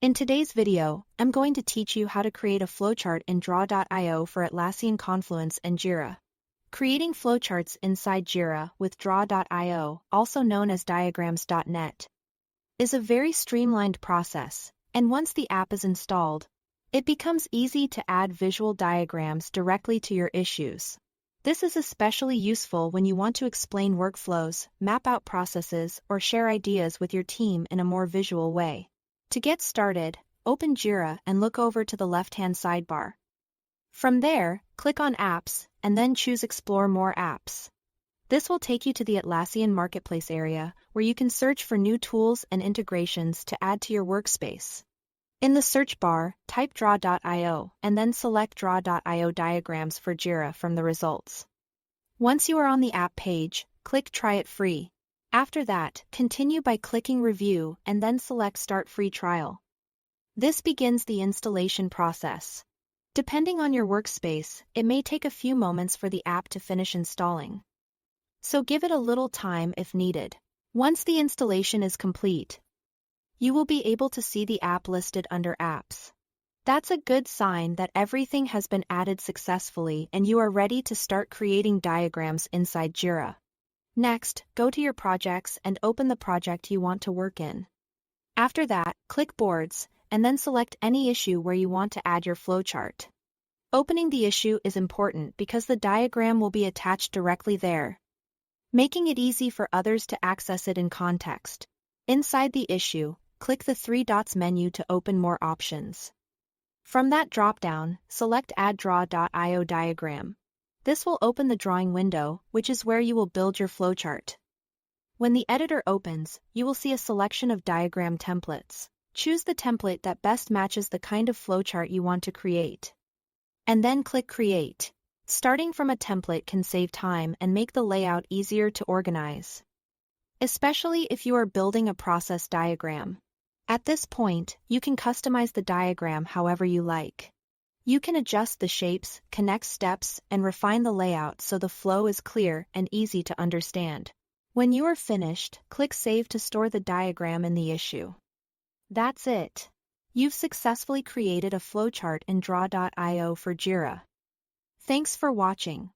In today's video, I'm going to teach you how to create a flowchart in Draw.io for Atlassian Confluence and Jira. Creating flowcharts inside Jira with Draw.io, also known as diagrams.net, is a very streamlined process, and once the app is installed, it becomes easy to add visual diagrams directly to your issues. This is especially useful when you want to explain workflows, map out processes, or share ideas with your team in a more visual way. To get started, open Jira and look over to the left-hand sidebar. From there, click on Apps, and then choose Explore More Apps. This will take you to the Atlassian Marketplace area, where you can search for new tools and integrations to add to your workspace. In the search bar, type Draw.io and then select Draw.io diagrams for Jira from the results. Once you are on the app page, click Try It Free. After that, continue by clicking Review and then select Start Free Trial. This begins the installation process. Depending on your workspace, it may take a few moments for the app to finish installing. So give it a little time if needed. Once the installation is complete, you will be able to see the app listed under Apps. That's a good sign that everything has been added successfully and you are ready to start creating diagrams inside Jira. Next, go to your projects and open the project you want to work in. After that, click Boards, and then select any issue where you want to add your flowchart. Opening the issue is important because the diagram will be attached directly there, making it easy for others to access it in context. Inside the issue, click the three dots menu to open more options. From that drop-down, select Add Draw.io diagram. This will open the drawing window, which is where you will build your flowchart. When the editor opens, you will see a selection of diagram templates. Choose the template that best matches the kind of flowchart you want to create. And then click Create. Starting from a template can save time and make the layout easier to organize, especially if you are building a process diagram. At this point, you can customize the diagram however you like. You can adjust the shapes, connect steps, and refine the layout so the flow is clear and easy to understand. When you are finished, click Save to store the diagram in the issue. That's it. You've successfully created a flowchart in Draw.io for Jira. Thanks for watching.